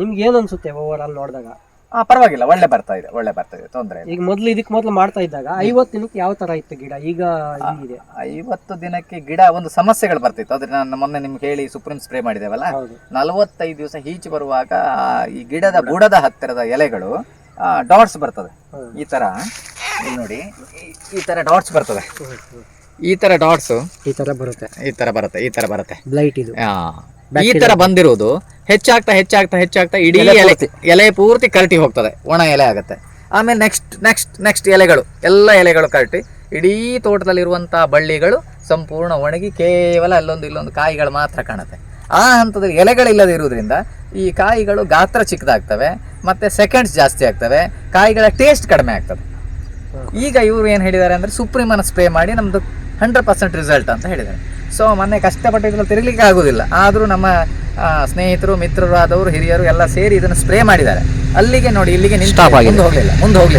ನಿಮ್ಗೆ ಏನ್ ಅನ್ಸುತ್ತೆ ಓವರ್ ಆಲ್ ನೋಡಿದಾಗ? ಪರವಾಗಿಲ್ಲ, ಒಳ್ಳೆ ಬರ್ತಾ ಇದೆ, ತೊಂದರೆ ಇಲ್ಲ. ಈಗ ಮೊದ್ಲು ಮಾಡ್ತಾ ಇದ್ದಾಗ 50 ದಿನಕ್ಕೆ ಯಾವ ತರ ಇತ್ತು ಗಿಡ, ಈಗ ಹೇಗಿದೆ? 50 ದಿನಕ್ಕೆ ಗಿಡ ಒಂದು ಸಮಸ್ಯೆಗಳು ಬರ್ತಿತ್ತು. ಅದ್ರ ನಾನು ಮೊನ್ನೆ ನಿಮ್ಗೆ ಹೇಳಿ ಸುಪ್ರೀಂ ಸ್ಪ್ರೇ ಮಾಡಿದೇವಲ್ಲ, 45 ದಿವಸ ಈಚೆ ಬರುವಾಗ ಈ ಗಿಡದ ಬುಡದ ಹತ್ತಿರದ ಎಲೆಗಳು ಡಾಟ್ಸ್ ಬರ್ತದೆ. ಈ ತರ ನೋಡಿ, ಈ ತರ ಡಾಟ್ಸ್ ಬರ್ತದೆ. ಈ ತರ ಡಾಟ್ಸ್ ಈ ತರ ಬರುತ್ತೆ ಬ್ಲೈಟ್ ಇದು. ಈ ತರ ಬಂದಿರುವುದು ಹೆಚ್ಚಾಗ್ತಾ ಇಡೀ ಎಲೆ ಪೂರ್ತಿ ಕರಟಿ ಹೋಗ್ತದೆ, ಒಣ ಎಲೆ ಆಗುತ್ತೆ. ಆಮೇಲೆ ನೆಕ್ಸ್ಟ್ ಎಲ್ಲ ಎಲೆಗಳು ಕರಟಿ ಇಡೀ ತೋಟದಲ್ಲಿರುವಂತಹ ಬಳ್ಳಿಗಳು ಸಂಪೂರ್ಣ ಒಣಗಿ ಕೇವಲ ಅಲ್ಲೊಂದು ಇಲ್ಲೊಂದು ಕಾಯಿಗಳು ಮಾತ್ರ ಕಾಣುತ್ತೆ. ಆ ಹಂತದಲ್ಲಿ ಎಲೆಗಳಿಲ್ಲದೆ ಇರುವುದರಿಂದ ಈ ಕಾಯಿಗಳು ಗಾತ್ರ ಚಿಕ್ಕದಾಗ್ತವೆ, ಮತ್ತೆ ಸೆಕೆಂಡ್ಸ್ ಜಾಸ್ತಿ ಆಗ್ತವೆ, ಕಾಯಿಗಳ ಟೇಸ್ಟ್ ಕಡಿಮೆ ಆಗ್ತದೆ. ಈಗ ಇವರು ಏನು ಹೇಳಿದ್ದಾರೆ ಅಂದರೆ ಸುಪ್ರೀಮನ್ನು ಸ್ಪ್ರೇ ಮಾಡಿ ನಮ್ಮದು 100% ರಿಸಲ್ಟ್ ಅಂತ ಹೇಳಿದ್ದಾರೆ. ಸೊ ಮೊನ್ನೆ ಕಷ್ಟಪಟ್ಟು ಇದನ್ನು ತಿರುಗಲಿಕ್ಕೆ ಆಗೋದಿಲ್ಲ, ಆದರೂ ನಮ್ಮ ಸ್ನೇಹಿತರು ಮಿತ್ರರು ಆದವರು ಹಿರಿಯರು ಎಲ್ಲ ಸೇರಿ ಇದನ್ನು ಸ್ಪ್ರೇ ಮಾಡಿದ್ದಾರೆ. ಅಲ್ಲಿಗೆ ನೋಡಿ, ಇಲ್ಲಿಗೆ ಮುಂದೆ ಹೋಗಲಿಲ್ಲ.